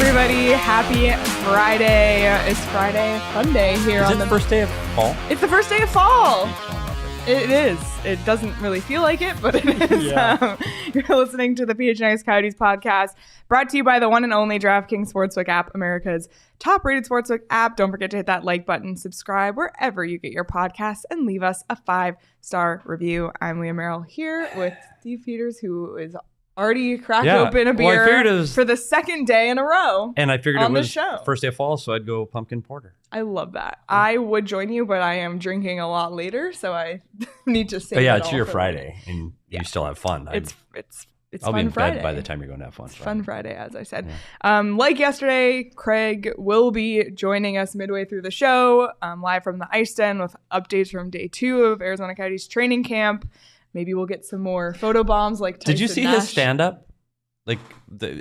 everybody. Happy Friday. It's Friday Fun Day here. Is it the first day of fall? It's the first day of fall. It is. It doesn't really feel like it, but it is. Yeah. You're listening to the PHNX Coyotes podcast, brought to you by the one and only DraftKings Sportsbook app, America's top-rated sportsbook app. Don't forget to hit that like button, subscribe wherever you get your podcasts, and leave us a 5-star review. I'm Leah Merrill here with Steve Peters, who is already cracked open a beer for the second day in a row. And I figured on it was the show. First day of fall, so I'd go pumpkin porter. I love that. I would join you, but I am drinking a lot later, so I need to save it all. It's your Friday, and you still have fun. It's I'll fun be in Friday. bed by the time you're going to have fun. It's fun Friday, as I said. Yeah. Like yesterday, Craig will be joining us midway through the show, live from the IceDen with updates from day 2 of Arizona Coyotes training camp. Maybe we'll get some more photo bombs like Tyson Did you see Nash. his stand-up? Like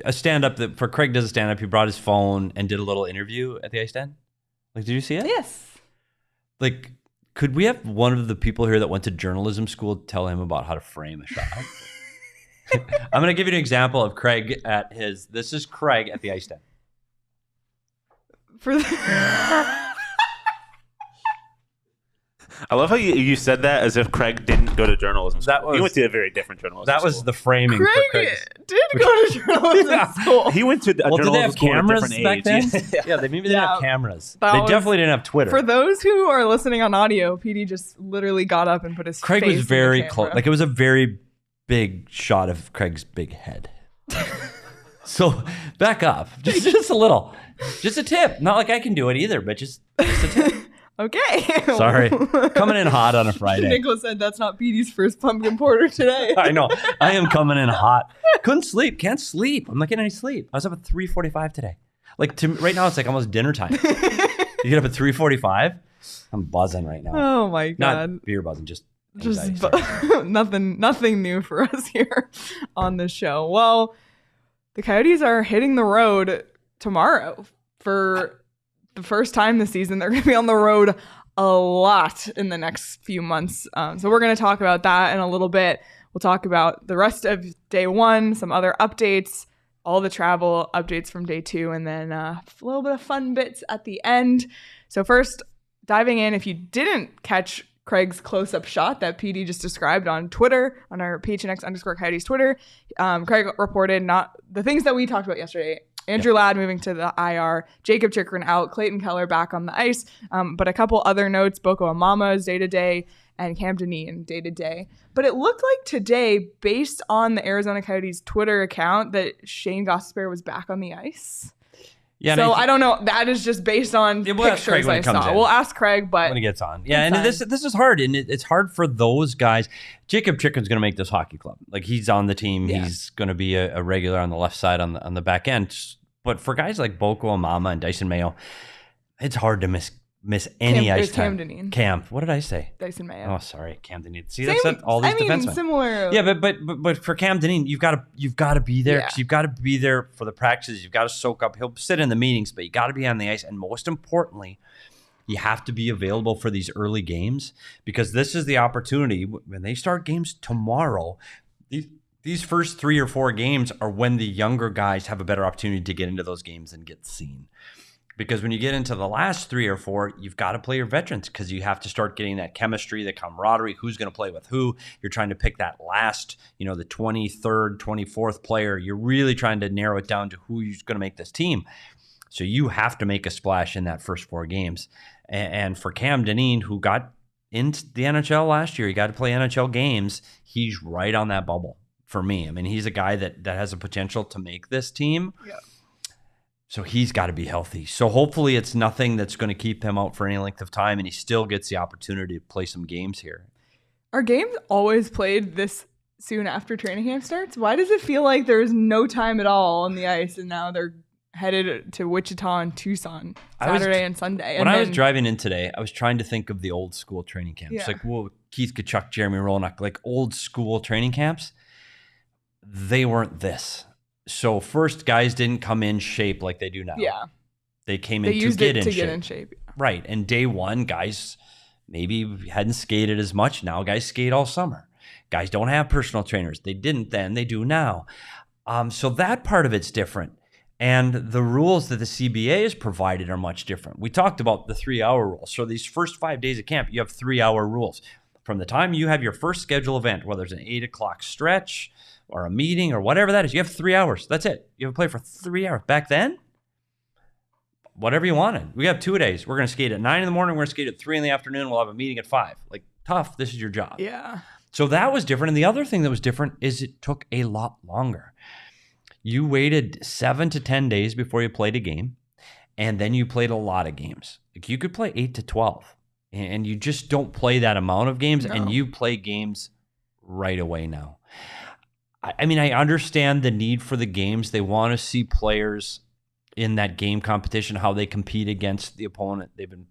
a stand-up that for Craig does a stand-up. He brought his phone and did a little interview at the IceDen. Like, did you see it? Yes. Like, could we have one of the people here that went to journalism school tell him about how to frame a shot? I'm going to give you an example of Craig at his. This is Craig at the IceDen. I love how you said that as if Craig didn't go to journalism school. He went to a very different journalism school. That was the framing Craig for Craig. did go to journalism school. He went to a journalism school at a different age. Back then? Yeah, they maybe didn't have cameras. They definitely didn't have Twitter. For those who are listening on audio, Petey just literally got up and put his Craig face was very in the close. camera. Like, it was a very big shot of Craig's big head. So back up. Just a little. Just a tip. Not like I can do it either, but just a tip. Okay. Sorry. Coming in hot on a Friday. Nicholas said that's not Petey's first pumpkin porter today. I know. I am coming in hot. Couldn't sleep. Can't sleep. I'm not getting any sleep. I was up at 3:45 today. Like, right now it's like almost dinner time. You get up at 3:45? I'm buzzing right now. Oh my God. Not beer buzzing, just nothing new for us here on the show. Well, the Coyotes are hitting the road tomorrow for the first time this season. They're going to be on the road a lot in the next few months. So we're going to talk about that in a little bit. We'll talk about the rest of day 1, some other updates, all the travel updates from day 2, and then a little bit of fun bits at the end. So first, diving in, if you didn't catch Craig's close-up shot that PD just described on Twitter, on our PHNX_Coyotes Twitter, Craig reported not the things that we talked about yesterday. Andrew Ladd moving to the IR, Jacob Chikrin out, Clayton Keller back on the ice, but a couple other notes, Boko Amama's day-to-day, and Cam Dineen day-to-day. But it looked like today, based on the Arizona Coyotes Twitter account, that Shane Gostisbehere was back on the ice. Yeah, so I don't know. That is just based on pictures I saw. We'll ask Craig, but when he gets on. Yeah, and this is hard, and it's hard for those guys. Jacob Chikrin's going to make this hockey club. Like, he's on the team. Yeah. He's going to be a regular on the left side on the back end. But for guys like Boko Amama and Dyson Mayo, it's hard to miss any ice time. Cam, what did I say? Dyson Mayo. Oh, sorry, Cam Dineen. See, that's all these defensemen. Similar. Yeah, but for Cam Dineen, you've got to be there. Because you've got to be there for the practices. You've got to soak up. He'll sit in the meetings, but you got to be on the ice. And most importantly, you have to be available for these early games, because this is the opportunity when they start games tomorrow. These first 3 or 4 games are when the younger guys have a better opportunity to get into those games and get seen. Because when you get into the last 3 or 4, you've got to play your veterans, because you have to start getting that chemistry, the camaraderie, who's going to play with who. You're trying to pick that last, the 23rd, 24th player. You're really trying to narrow it down to who's going to make this team. So you have to make a splash in that first 4 games. And for Cam Dineen, who got into the NHL last year, he got to play NHL games. He's right on that bubble for me. I mean, he's a guy that has a potential to make this team. Yeah. So he's got to be healthy. So hopefully it's nothing that's going to keep him out for any length of time, and he still gets the opportunity to play some games here. Are games always played this soon after training camp starts? Why does it feel like there's no time at all on the ice, and now they're headed to Wichita and Tucson Saturday and Sunday? When I was driving in today, I was trying to think of the old school training camps. Yeah. Like, Keith Tkachuk, Jeremy Roenick, like old school training camps. They weren't this. So first, guys didn't come in shape like they do now. Yeah. They came in to get in shape. Yeah. Right. And day 1, guys maybe hadn't skated as much. Now guys skate all summer. Guys don't have personal trainers. They didn't then. They do now. So that part of it's different. And the rules that the CBA has provided are much different. We talked about the 3-hour rule. So these first 5 days of camp, you have 3-hour rules. From the time you have your first scheduled event, whether it's an 8 o'clock stretch or a meeting or whatever that is, you have 3 hours. That's it. You have to play for 3 hours. Back then, whatever you wanted. We have 2 days. We're going to skate at 9 in the morning. We're going to skate at 3 in the afternoon. We'll have a meeting at 5. Like, tough. This is your job. Yeah. So that was different. And the other thing that was different is it took a lot longer. You waited 7 to 10 days before you played a game, and then you played a lot of games. Like, you could play 8 to 12, and you just don't play that amount of games, and you play games right away now. I mean, I understand the need for the games. They want to see players in that game competition, how they compete against the opponent. They've been,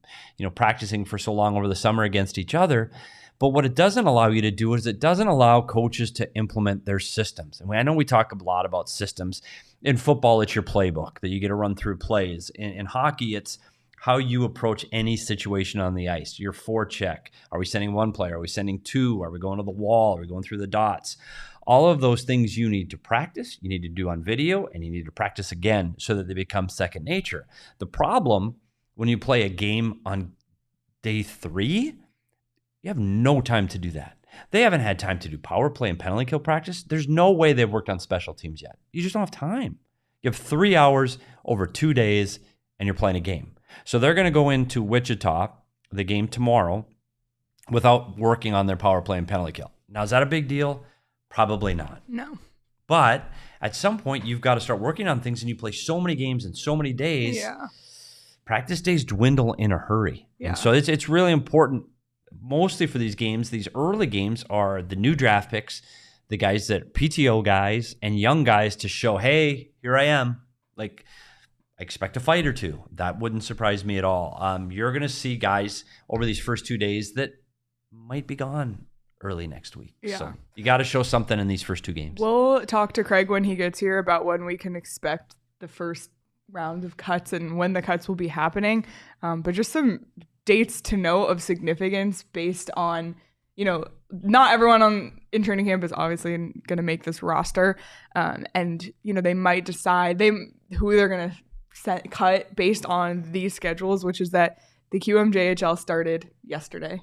practicing for so long over the summer against each other. But what it doesn't allow you to do is it doesn't allow coaches to implement their systems. And I know we talk a lot about systems. In football, it's your playbook that you get to run through plays. In hockey, it's how you approach any situation on the ice. Your forecheck. Are we sending one player? Are we sending two? Are we going to the wall? Are we going through the dots? All of those things you need to practice, you need to do on video, and you need to practice again so that they become second nature. The problem when you play a game on day 3, you have no time to do that. They haven't had time to do power play and penalty kill practice. There's no way they've worked on special teams yet. You just don't have time. You have 3 hours over 2 days, and you're playing a game. So they're going to go into Wichita, the game tomorrow, without working on their power play and penalty kill. Now, is that a big deal? Probably not. No. But at some point, you've got to start working on things, and you play so many games in so many days. Yeah. Practice days dwindle in a hurry. Yeah. And so it's really important, mostly for these games. These early games are the new draft picks, the guys that PTO guys and young guys to show, hey, here I am. Like, I expect a fight or two. That wouldn't surprise me at all. You're going to see guys over these first 2 days that might be gone early next week. Yeah. So you got to show something in these first 2 games. We'll talk to Craig when he gets here about when we can expect the first round of cuts and when the cuts will be happening. But just some dates to know of significance based on, not everyone in training camp is obviously going to make this roster. And, they might decide who they're going to cut based on these schedules, which is that the QMJHL started yesterday.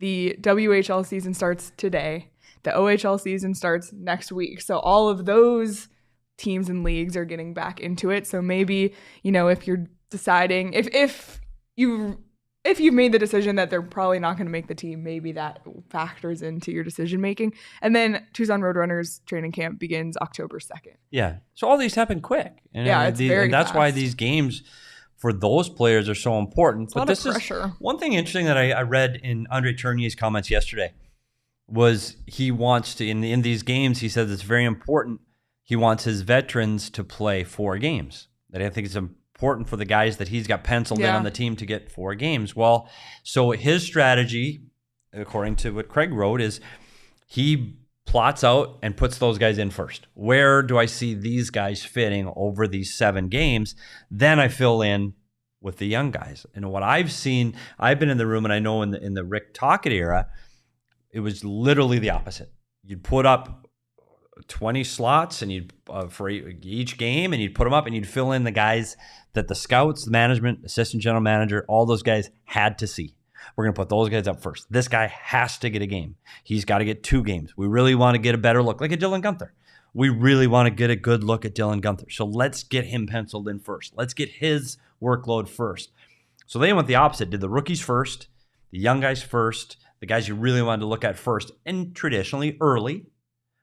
The WHL season starts today. The OHL season starts next week. So all of those teams and leagues are getting back into it. So maybe, if you're deciding, if you've made the decision that they're probably not going to make the team, maybe that factors into your decision making. And then Tucson Roadrunners training camp begins October 2nd. Yeah. So all these happen quick. And it's very and that's fast. why these games for those players are so important. But this is one thing interesting that I read in Andre Tournier's comments yesterday was he wants to, in these games, he says it's very important. He wants his veterans to play 4 games. That I think it's important for the guys that he's got penciled in on the team to get 4 games. Well, so his strategy, according to what Craig wrote, is he plots out and puts those guys in first. Where do I see these guys fitting over these 7 games? Then I fill in with the young guys. And what I've seen, I've been in the room, and I know in the Rick Tocchet era, it was literally the opposite. You'd put up 20 slots and you'd for each game, and you'd put them up and you'd fill in the guys that the scouts, the management, assistant general manager, all those guys had to see. We're going to put those guys up first. This guy has to get a game. He's got to get 2 games. We really want to get a better look, like a Dylan Guenther. We really want to get a good look at Dylan Guenther. So let's get him penciled in first. Let's get his workload first. So they went the opposite. Did the rookies first, the young guys first, the guys you really wanted to look at first, and traditionally early.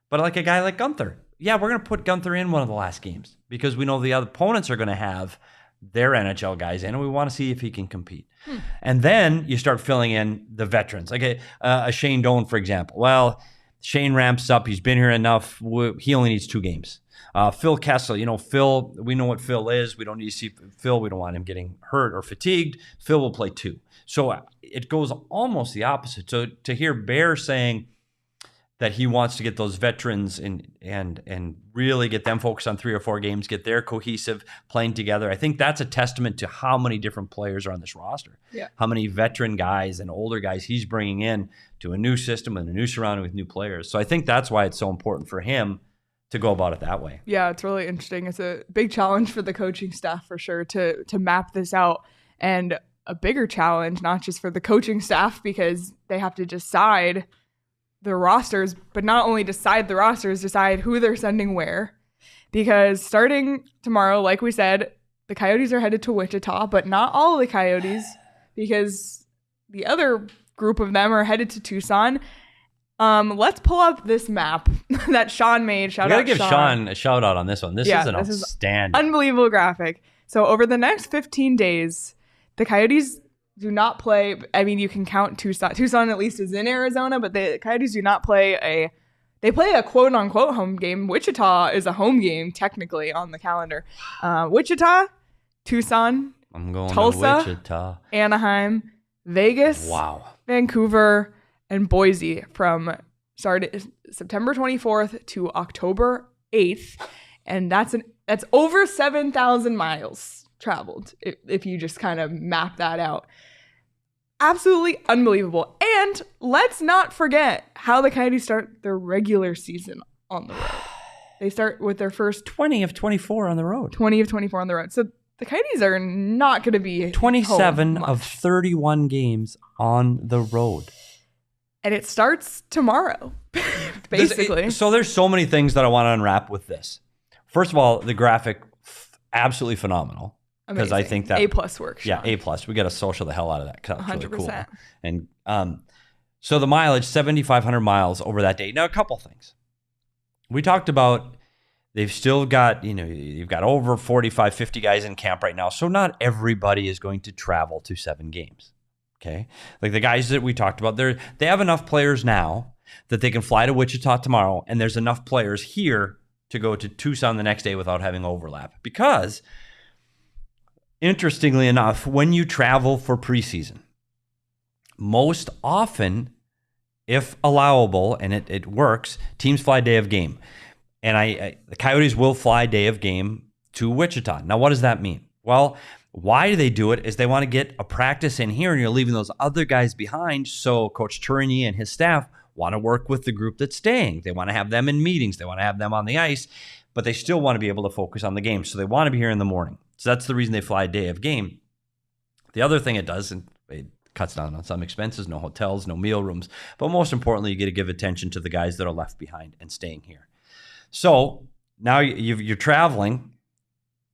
But like a guy like Guenther, yeah, we're going to put Guenther in one of the last games because we know the other opponents are going to have their NHL guys in, and we want to see if he can compete. And then you start filling in the veterans, like a Shane Doan, for example. Well, Shane ramps up. He's been here enough. He only needs 2 games. Phil Kessel, Phil, we know what Phil is. We don't need to see Phil. We don't want him getting hurt or fatigued. Phil will play 2. So it goes almost the opposite. So to hear Bear saying that he wants to get those veterans and really get them focused on 3 or 4 games, get their cohesive playing together. I think that's a testament to how many different players are on this roster. Yeah. How many veteran guys and older guys he's bringing in to a new system and a new surrounding with new players. So I think that's why it's so important for him to go about it that way. Yeah, it's really interesting. It's a big challenge for the coaching staff for sure to map this out, and a bigger challenge not just for the coaching staff because they have to decide the rosters, but not only decide the rosters, decide who they're sending where. Because starting tomorrow, like we said, the Coyotes are headed to Wichita, but not all the Coyotes, because the other group of them are headed to Tucson. Let's pull up this map that Sean made. We gotta give Sean a shout out on this one. This is an outstanding, unbelievable graphic. So over the next 15 days, the Coyotes do not play. I mean, you can count Tucson. Tucson at least is in Arizona, but the Coyotes do not play they play a quote unquote home game. Wichita is a home game technically on the calendar. Wichita, Tucson, I'm going Tulsa, to Wichita, Anaheim, Vegas, Vancouver, and Boise from started September 24th to October 8th. And that's over 7,000 miles traveled if you just kind of map that out. Absolutely unbelievable. And let's not forget how the Coyotes start their regular season on the road. They start with their first 20 of 24 on the road. 20 of 24 on the road. So the Coyotes are not going to be 27 of 31 games on the road. And it starts tomorrow, basically. So there's so many things that I want to unwrap with this. First of all, the graphic, absolutely phenomenal. Because I think that A+ work. Yeah, A+. We got to social the hell out of that. That's 100%. really cool. And so the mileage, 7,500 miles over that day. Now, a couple things. We talked about they've still got, you've got over 45, 50 guys in camp right now. So not everybody is going to travel to 7 games. Okay. Like the guys that we talked about, they have enough players now that they can fly to Wichita tomorrow. And there's enough players here to go to Tucson the next day without having overlap. Because interestingly enough, when you travel for preseason, most often, if allowable, and it works, teams fly day of game. And the Coyotes will fly day of game to Wichita. Now, what does that mean? Well, why they do it is they want to get a practice in here, and you're leaving those other guys behind. So Coach Tourigny and his staff want to work with the group that's staying. They want to have them in meetings. They want to have them on the ice, but they still want to be able to focus on the game. So they want to be here in the morning. So that's the reason they fly a day of game. The other thing it does, and it cuts down on some expenses, no hotels, no meal rooms, but most importantly, you get to give attention to the guys that are left behind and staying here. So now you're traveling,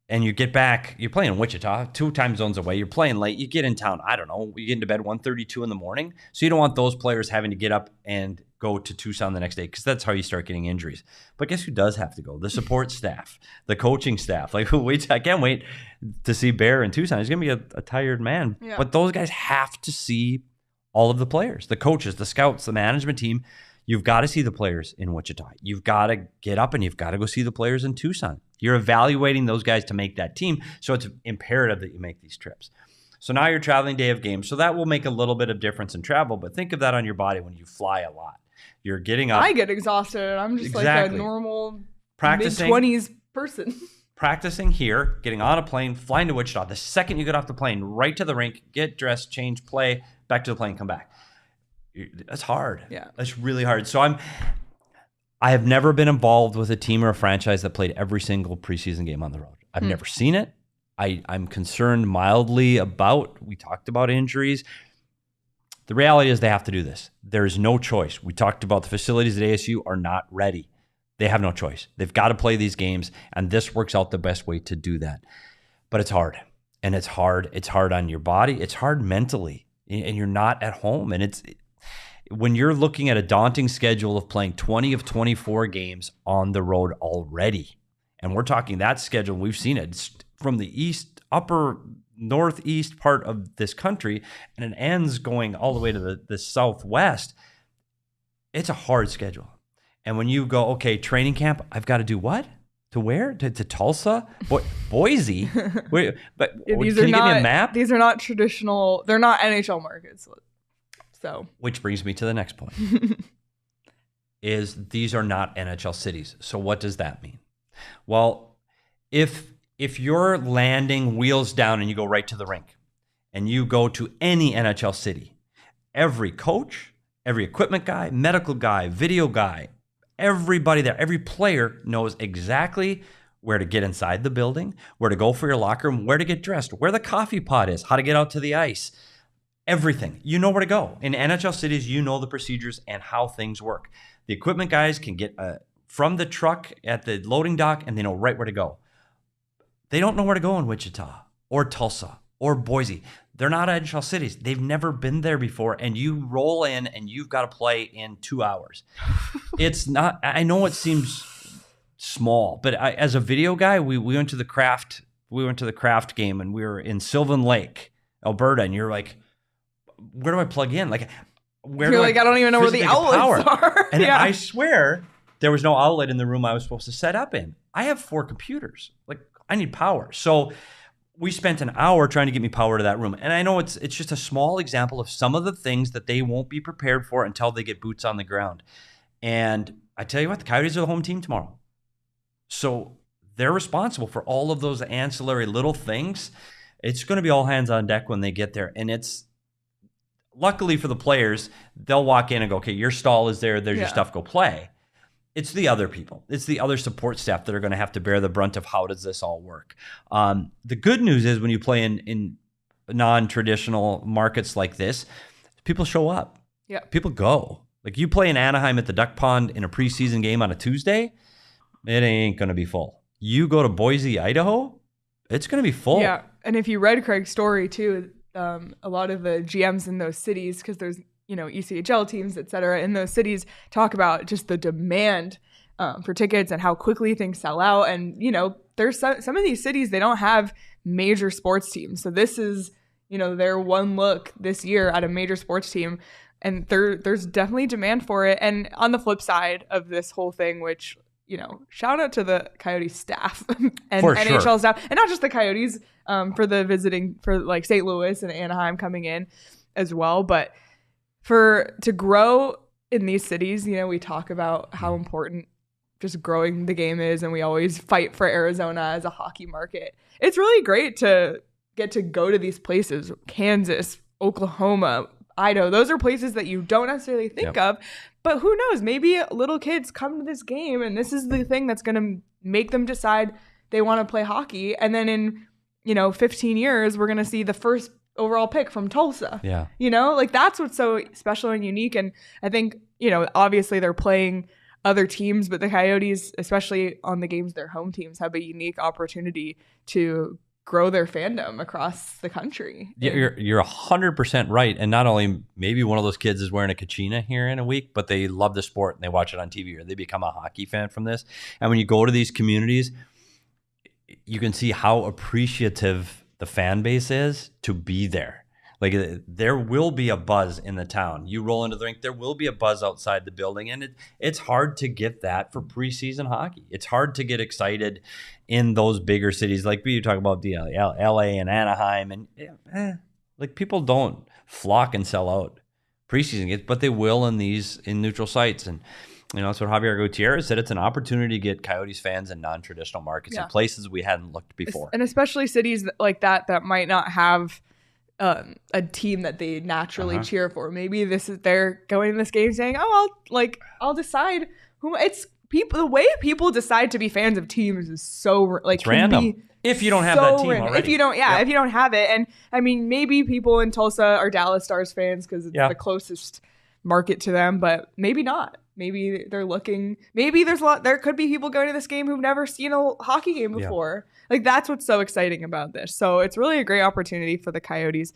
and you get back, you're playing in Wichita, 2 time zones away, you're playing late, you get in town, I don't know, you get into bed 1:32 in the morning, so you don't want those players having to get up and go to Tucson the next day, because that's how you start getting injuries. But guess who does have to go? The support staff, the coaching staff. Like, I can't wait to see Bear in Tucson. He's going to be a tired man. Yeah. But those guys have to see all of the players, the coaches, the scouts, the management team. You've got to see the players in Wichita. You've got to get up and you've got to go see the players in Tucson. You're evaluating those guys to make that team. So it's imperative that you make these trips. So now you're traveling day of game. So that will make a little bit of difference in travel, but think of that on your body when you fly a lot. You're getting up. I get exhausted. I'm just like a normal mid-20s person. Practicing here, getting on a plane, flying to Wichita. The second you get off the plane, right to the rink, get dressed, change, play, back to the plane, come back. That's hard. Yeah. That's really hard. So I have never been involved with a team or a franchise that played every single preseason game on the road. I've never seen it. I'm concerned mildly about, we talked about injuries. The reality is they have to do this. There's no choice. We talked about the facilities at ASU are not ready. They have no choice. They've got to play these games, and this works out the best way to do that. But it's hard, and it's hard. It's hard on your body. It's hard mentally, and you're not at home. And when you're looking at a daunting schedule of playing 20 of 24 games on the road already, and we're talking that schedule, we've seen it. It's from the upper northeast part of this country, and it ends going all the way to the southwest. It's a hard schedule. And when you go, okay, training camp, I've got to do what? To where? To Tulsa? Boise? Wait, but can you give me a map? These are not traditional. They're not NHL markets. So, which brings me to the next point. Is these are not NHL cities. So what does that mean? Well, if you're landing wheels down and you go right to the rink and you go to any NHL city, every coach, every equipment guy, medical guy, video guy, Everybody there, every player knows exactly where to get inside the building, where to go for your locker room, where to get dressed, where the coffee pot is, how to get out to the ice. Everything. You know where to go. In NHL cities, you know the procedures and how things work. The equipment guys can get from the truck at the loading dock, and they know right where to go. They don't know where to go in Wichita or Tulsa or Boise. They're not NHL cities. They've never been there before, and you roll in and you've got to play in 2 hours. It's not, I know it seems small, but as a video guy, we went to the craft game, and we were in Sylvan Lake, Alberta, and you're like, where do I plug in? Like, where you're like, I don't even know where the outlets are. And I swear there was no outlet in the room I was supposed to set up in. I have 4 computers. Like, I need power. So we spent an hour trying to get me power to that room. And I know it's just a small example of some of the things that they won't be prepared for until they get boots on the ground. And I tell you what, the Coyotes are the home team tomorrow. So they're responsible for all of those ancillary little things. It's going to be all hands on deck when they get there. And it's, luckily for the players, they'll walk in and go, okay, your stall is there. There's your stuff. Go play. It's the other people. It's the other support staff that are going to have to bear the brunt of how does this all work. The good news is when you play in non-traditional markets like this, people show up. Yeah. People go. Like, you play in Anaheim at the Duck Pond in a preseason game on a Tuesday, it ain't going to be full. You go to Boise, Idaho, it's going to be full. Yeah. And if you read Craig's story too, a lot of the GMs in those cities, because there's, ECHL teams, et cetera, in those cities, talk about just the demand for tickets and how quickly things sell out. And, there's some of these cities, they don't have major sports teams. So this is, their one look this year at a major sports team. And there's definitely demand for it. And on the flip side of this whole thing, which, shout out to the Coyotes staff and for NHL sure. staff, and not just the Coyotes, for the visiting, for like St. Louis and Anaheim coming in as well. But to grow in these cities, we talk about how important just growing the game is, and we always fight for Arizona as a hockey market. It's really great to get to go to these places, Kansas, Oklahoma, Idaho. Those are places that you don't necessarily think of, but who knows? Maybe little kids come to this game, and this is the thing that's going to make them decide they want to play hockey. And then in 15 years, we're going to see the first overall pick from Tulsa. Yeah. That's what's so special and unique. And I think, obviously they're playing other teams, but the Coyotes, especially on the games their home teams, have a unique opportunity to grow their fandom across the country. Yeah, you're 100% right. And not only maybe one of those kids is wearing a Kachina here in a week, but they love the sport and they watch it on TV, or they become a hockey fan from this. And when you go to these communities, you can see how appreciative the fan base is to be there. Like, there will be a buzz in the town. You roll into the rink, there will be a buzz outside the building. And it's hard to get that for preseason hockey. It's hard to get excited in those bigger cities. Like you talk about LA and Anaheim. And like, people don't flock and sell out preseason games, but they will in neutral sites. And that's what Javier Gutierrez said. It's an opportunity to get Coyotes fans in non-traditional markets in places we hadn't looked before. And especially cities like that might not have a team that they naturally cheer for. Maybe they're going to this game saying, I'll decide who it's people. The way people decide to be fans of teams is so it's random. If you don't have that team already. If you don't have it. And I mean, maybe people in Tulsa are Dallas Stars fans because it's the closest market to them, but maybe not. Maybe they're looking, maybe there could be people going to this game who've never seen a hockey game before. Like, that's what's so exciting about this. So it's really a great opportunity for the Coyotes.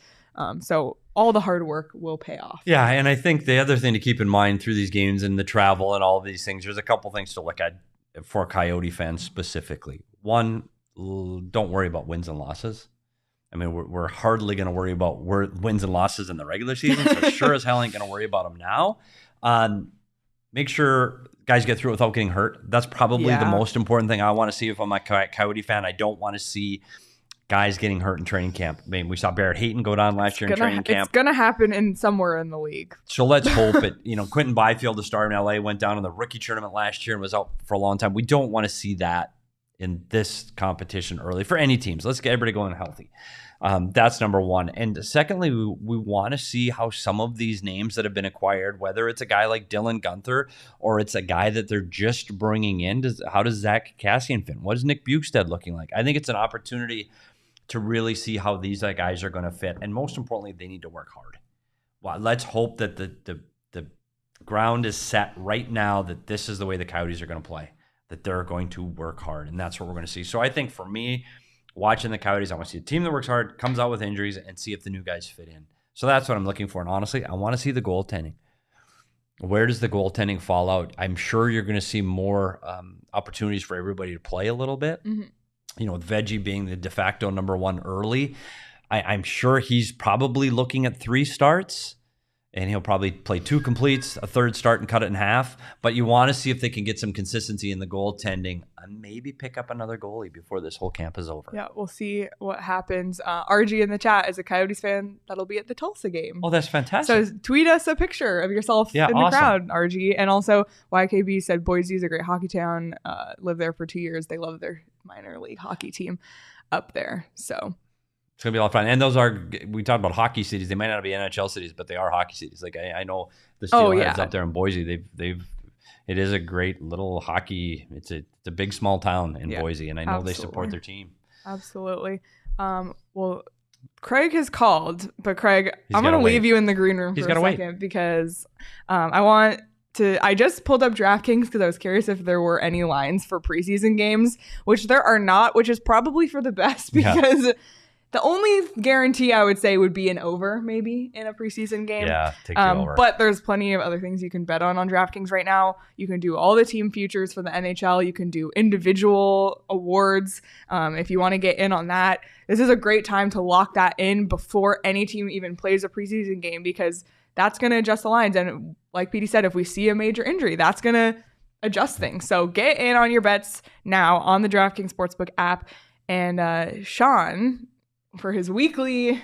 So all the hard work will pay off. Yeah. And I think the other thing to keep in mind through these games and the travel and all of these things, there's a couple things to look at for Coyote fans specifically. One, don't worry about wins and losses. I mean, we're hardly going to worry about wins and losses in the regular season. So sure as hell ain't going to worry about them now. Make sure guys get through it without getting hurt. That's probably the most important thing I want to see if I'm a Coyote fan. I don't want to see guys getting hurt in training camp. I mean, we saw Barrett Hayton go down last year in training camp. It's going to happen somewhere in the league. So let's hope it. Quentin Byfield, the star in LA, went down in the rookie tournament last year and was out for a long time. We don't want to see that in this competition early for any teams. Let's get everybody going healthy. That's number one. And secondly, we want to see how some of these names that have been acquired, whether it's a guy like Dylan Guenther or it's a guy that they're just bringing in, how does Zach Cassian fit? What is Nick Bukestad looking like? I think it's an opportunity to really see how these guys are going to fit. And most importantly, they need to work hard. Well, let's hope that the ground is set right now that this is the way the Coyotes are going to play, that they're going to work hard. And that's what we're going to see. So I think for me, watching the Coyotes, I want to see a team that works hard, comes out with injuries, and see if the new guys fit in. So that's what I'm looking for. And honestly, I want to see the goaltending. Where does the goaltending fall out? I'm sure you're going to see more opportunities for everybody to play a little bit. Mm-hmm. You know, with Veggie being the de facto number one early, I'm sure he's probably looking at 3 starts. And he'll probably play 2 completes, a third start, and cut it in half. But you want to see if they can get some consistency in the goaltending and maybe pick up another goalie before this whole camp is over. Yeah, we'll see what happens. RG in the chat is a Coyotes fan that'll be at the Tulsa game. Oh, that's fantastic. So tweet us a picture of yourself in the crowd, RG. And also, YKB said Boise is a great hockey town. Lived there for 2 years. They love their minor league hockey team up there. So it's going to be a lot of fun. And those are, we talked about hockey cities. They might not be NHL cities, but they are hockey cities. Like I know the Steelheads up there in Boise, it is a great little hockey. It's a big, small town in Boise. And I know they support their team. Absolutely. Well, Craig has called, but Craig, I'm going to leave you in the green room for a second because I just pulled up DraftKings because I was curious if there were any lines for preseason games, which there are not, which is probably for the best because the only guarantee I would say would be an over maybe in a preseason game. Yeah, take the over. But there's plenty of other things you can bet on DraftKings right now. You can do all the team futures for the NHL. You can do individual awards if you want to get in on that. This is a great time to lock that in before any team even plays a preseason game because that's going to adjust the lines. And like Petey said, if we see a major injury, that's going to adjust things. So get in on your bets now on the DraftKings Sportsbook app. And Sean, for his weekly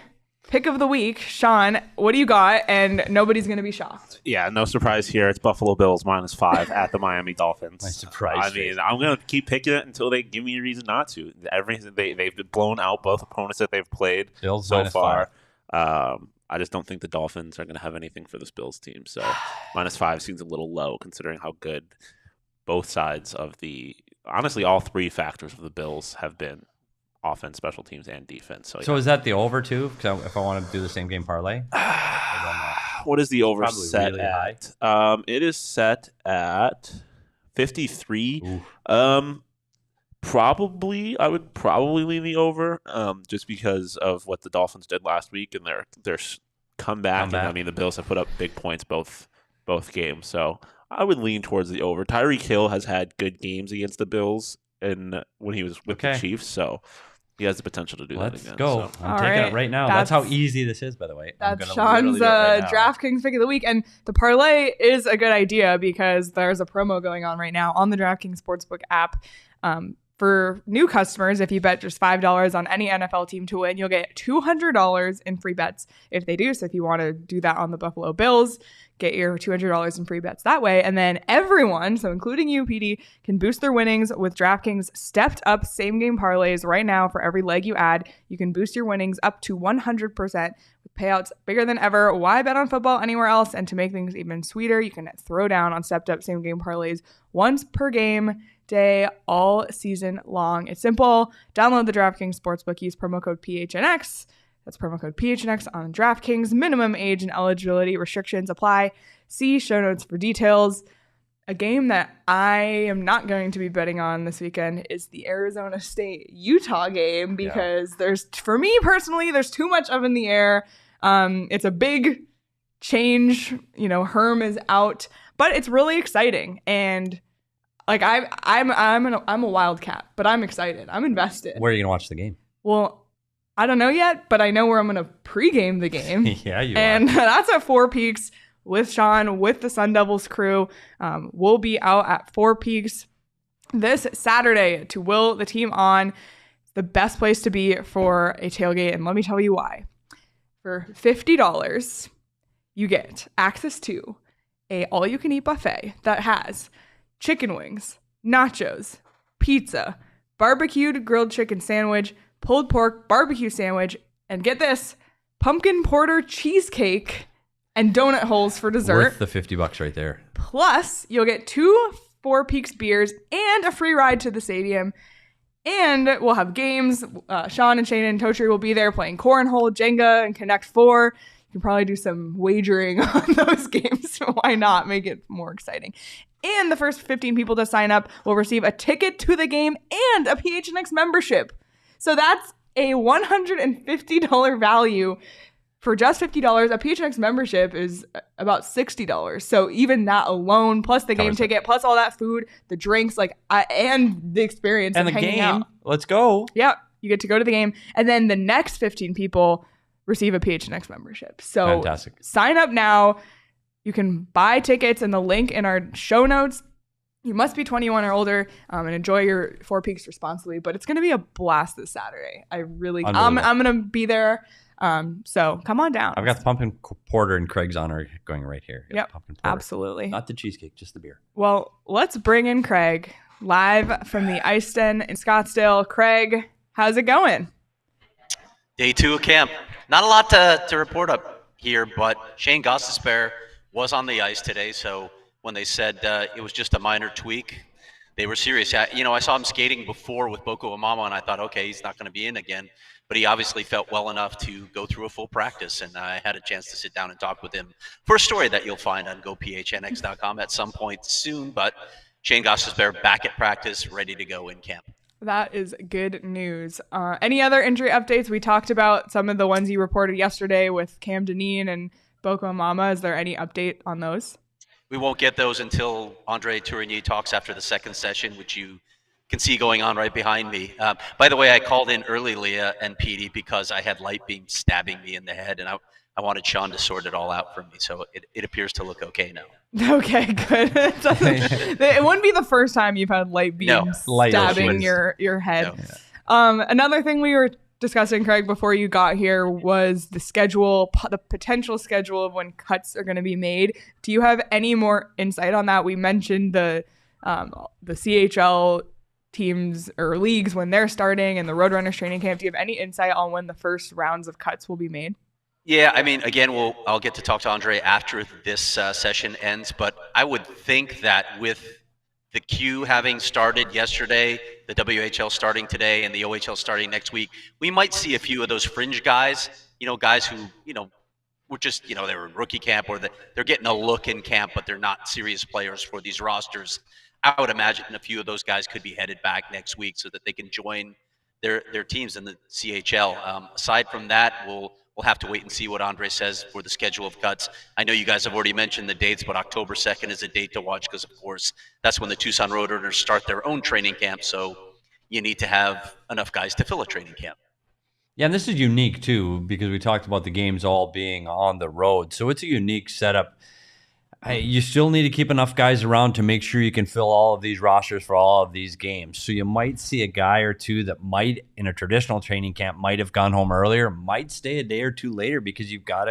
pick of the week, Sean, what do you got? And nobody's going to be shocked. Yeah, no surprise here. It's Buffalo Bills -5 at the Miami Dolphins. Nice surprise. I mean, I'm going to keep picking it until they give me a reason not to. Everything they've blown out both opponents that they've played Bills so far. I just don't think the Dolphins are going to have anything for this Bills team. So -5 seems a little low considering how good both sides of honestly, all 3 factors of the Bills have been. Offense, special teams, and defense. So is that the over too? If I want to do the same game parlay, what is the over set really at? It is set at 53. I would probably lean the over, just because of what the Dolphins did last week and their comeback. And, I mean, the Bills have put up big points both games, so I would lean towards the over. Tyreek Hill has had good games against the Bills, and when he was with the Chiefs, so he has the potential to do that again. Let's go. So. I'm taking it right now. That's how easy this is, by the way. That's Sean's DraftKings pick of the week. And the parlay is a good idea because there's a promo going on right now on the DraftKings Sportsbook app. For new customers, if you bet just $5 on any NFL team to win, you'll get $200 in free bets if they do. So if you want to do that on the Buffalo Bills, get your $200 in free bets that way. And then everyone, so including you, PD, can boost their winnings with DraftKings stepped up same game parlays right now. For every leg you add, you can boost your winnings up to 100% with payouts bigger than ever. Why bet on football anywhere else? And to make things even sweeter, you can throw down on stepped up same game parlays once per game day all season long. It's simple. Download the DraftKings Sportsbook. Use promo code PHNX. That's promo code PHNX on DraftKings. Minimum age and eligibility restrictions apply. See show notes for details. A game that I am not going to be betting on this weekend is the Arizona State-Utah game because for me personally, there's too much up in the air. It's a big change. Herm is out, but it's really exciting. And like I'm a Wildcat, but I'm excited. I'm invested. Where are you gonna watch the game? Well, I don't know yet, but I know where I'm gonna pregame the game. Yeah, you and are. That's at Four Peaks with Sean, with the Sun Devils crew. We'll be out at Four Peaks this Saturday to will the team on. It's the best place to be for a tailgate, and let me tell you why. For $50, you get access to a all-you-can-eat buffet that has chicken wings, nachos, pizza, barbecued grilled chicken sandwich, pulled pork barbecue sandwich, And get this, pumpkin porter cheesecake and donut holes for dessert. Worth the $50 right there. Plus, you'll get 2 Four Peaks beers and a free ride to the stadium. And we'll have games. Sean and Shane and Totri will be there playing cornhole, Jenga, and Connect 4. You can probably do some wagering on those games. Why not? Make it more exciting. And the first 15 people to sign up will receive a ticket to the game and a PHNX membership. So that's a $150 value. For just $50, a PHNX membership is about $60. So even that alone, plus the game ticket, plus all that food, the drinks, and the experience and of the hanging game. out. Let's go. Yeah, you get to go to the game, and then the next 15 people receive a PHNX membership. So fantastic. Sign up now. You can buy tickets in the link in our show notes. You must be 21 or older and enjoy your Four Peaks responsibly. But it's going to be a blast this Saturday. I'm going to be there. So come on down. I've got the pumpkin porter and Craig's honor going right here. Yep, pumpkin porter. Absolutely. Not the cheesecake, just the beer. Well, let's bring in Craig live from the IceDen in Scottsdale. Craig, how's it going? Day 2 of camp. Not a lot to report up here, but Shane Gostisbehere was on the ice today. So when they said it was just a minor tweak, they were serious. I saw him skating before with Boko Amama, and I thought, okay, he's not going to be in again. But he obviously felt well enough to go through a full practice, and I had a chance to sit down and talk with him for a story that you'll find on gophnx.com at some point soon. But Shane Gostisbehere back at practice, ready to go in camp. That is good news. Any other injury updates? We talked about some of the ones you reported yesterday with Cam Dineen and Boko Amama. Is there any update on those? We won't get those until Andre Tourigny talks after the second session, which you can see going on right behind me. By the way, I called in early, Leah and Petey, because I had light beams stabbing me in the head, and I wanted Sean to sort it all out for me. So it appears to look okay now. Okay, good. It wouldn't be the first time you've had light beams stabbing your head. No. Another thing we were discussing, Craig, before you got here was the schedule, the potential schedule of when cuts are going to be made. Do you have any more insight on that? We mentioned the CHL teams or leagues when they're starting and the Roadrunners training camp. Do you have any insight on when the first rounds of cuts will be made? Yeah, I mean, again, I'll get to talk to Andre after this session ends, but I would think that with the Q having started yesterday, the WHL starting today, and the OHL starting next week, we might see a few of those fringe guys, guys who, were just, they were in rookie camp, or they're getting a look in camp, but they're not serious players for these rosters. I would imagine a few of those guys could be headed back next week so that they can join their teams in the CHL. Aside from that, we'll have to wait and see what Andre says for the schedule of cuts. I know you guys have already mentioned the dates, but October 2nd is a date to watch because, of course, that's when the Tucson Roadrunners start their own training camp. So you need to have enough guys to fill a training camp. Yeah, and this is unique, too, because we talked about the games all being on the road. So it's a unique setup. You still need to keep enough guys around to make sure you can fill all of these rosters for all of these games. So you might see a guy or two that might, in a traditional training camp, might have gone home earlier, might stay a day or two later because you've got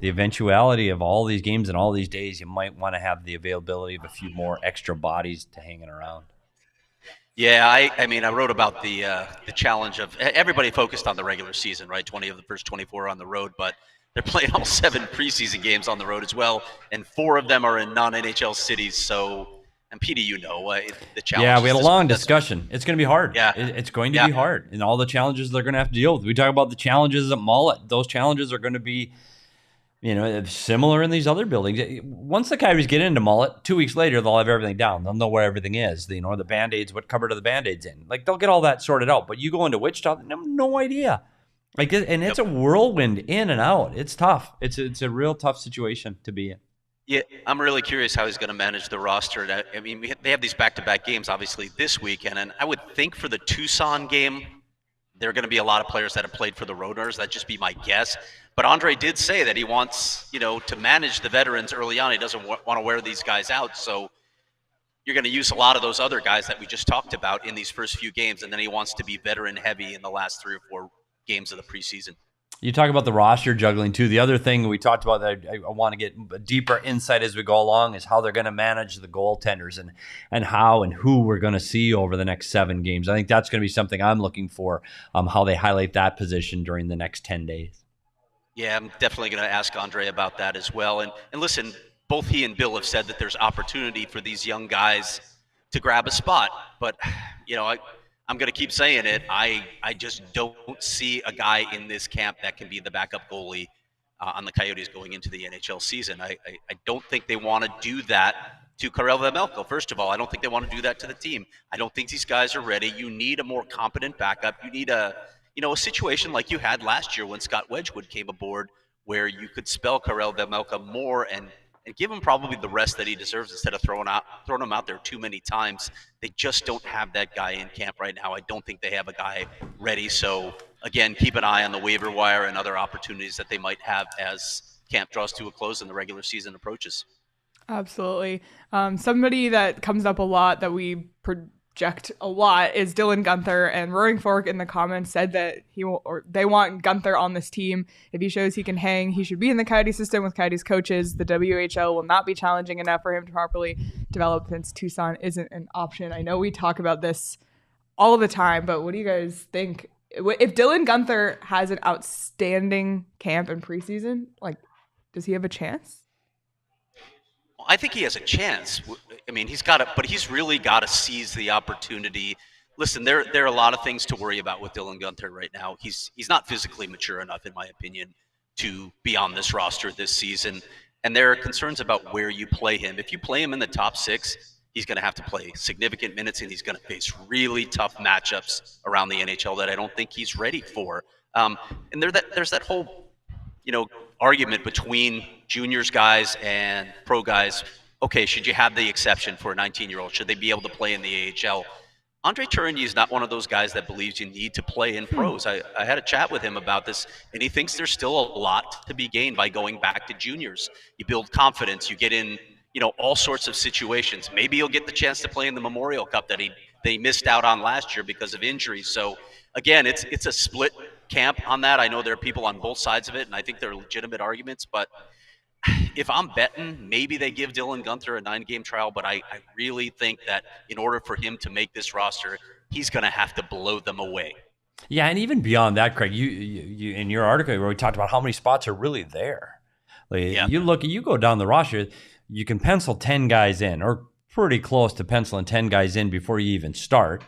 the eventuality of all these games and all these days, you might want to have the availability of a few more extra bodies to hanging around. Yeah, I mean, I wrote about the challenge of everybody focused on the regular season, right? 20 of the first 24 on the road, but they're playing all 7 preseason games on the road as well, and 4 of them are in non-NHL cities. So, and Petey, the challenge. Yeah, we had a long discussion. It's going to be hard. Yeah, it's going to be hard, and all the challenges they're going to have to deal with. We talk about the challenges at Mullet. Those challenges are going to be, similar in these other buildings. Once the Coyotes get into Mullet, 2 weeks later they'll have everything down. They'll know where everything is. The Band-Aids, what cupboard are the Band-Aids in? They'll get all that sorted out. But you go into Wichita, they have no idea. It's a whirlwind in and out. It's tough. It's a real tough situation to be in. Yeah, I'm really curious how he's going to manage the roster. I mean, they have these back-to-back games, obviously, this weekend, and I would think for the Tucson game, there are going to be a lot of players that have played for the Roadrunners. That'd just be my guess. But Andre did say that he wants, to manage the veterans early on. He doesn't want to wear these guys out, so you're going to use a lot of those other guys that we just talked about in these first few games, and then he wants to be veteran-heavy in the last 3 or 4 games of the preseason. You talk about the roster juggling too. The other thing we talked about that I want to get deeper insight as we go along is how they're going to manage the goaltenders and how and who we're going to see over the next 7 games. I think that's going to be something I'm looking for, how they highlight that position during the next 10 days. Yeah, I'm definitely going to ask Andre about that as well. And listen, both he and Bill have said that there's opportunity for these young guys to grab a spot. But, I'm going to keep saying it. I just don't see a guy in this camp that can be the backup goalie on the Coyotes going into the NHL season. I don't think they want to do that to Karel Vejmelka. First of all, I don't think they want to do that to the team. I don't think these guys are ready. You need a more competent backup. You need a situation like you had last year when Scott Wedgwood came aboard, where you could spell Karel Vejmelka more and give him probably the rest that he deserves instead of throwing him out there too many times. They just don't have that guy in camp right now. I don't think they have a guy ready. So again, keep an eye on the waiver wire and other opportunities that they might have as camp draws to a close and the regular season approaches. Absolutely. Somebody that comes up a lot that we project a lot is Dylan Guenther, and Roaring Fork in the comments said that they want Guenther on this team. If he shows he can hang, he should be in the Coyotes system with Coyotes coaches. The WHL will not be challenging enough for him to properly develop since Tucson isn't an option. I know we talk about this all the time, but what do you guys think? If Dylan Guenther has an outstanding camp and preseason, does he have a chance? I think he has a chance. I mean, but he's really got to seize the opportunity. Listen, there are a lot of things to worry about with Dylan Guenther right now. He's not physically mature enough, in my opinion, to be on this roster this season. And there are concerns about where you play him. If you play him in the top 6, he's going to have to play significant minutes, and he's going to face really tough matchups around the NHL that I don't think he's ready for. And there's that whole argument between juniors guys and pro guys. Okay, should you have the exception for a 19-year-old? Should they be able to play in the AHL? Andre Tourigny is not one of those guys that believes you need to play in pros. I had a chat with him about this, and he thinks there's still a lot to be gained by going back to juniors. You build confidence, you get in, all sorts of situations. Maybe you'll get the chance to play in the Memorial Cup that they missed out on last year because of injuries. So again, it's a split camp on that. I know there are people on both sides of it, and I think they're legitimate arguments, but if I'm betting, maybe they give Dylan Guenther a 9-game trial, but I really think that in order for him to make this roster, he's going to have to blow them away. Yeah, and even beyond that, Craig, you in your article where we talked about how many spots are really there. You go down the roster, you can pencil 10 guys in, or pretty close to penciling 10 guys in before you even start.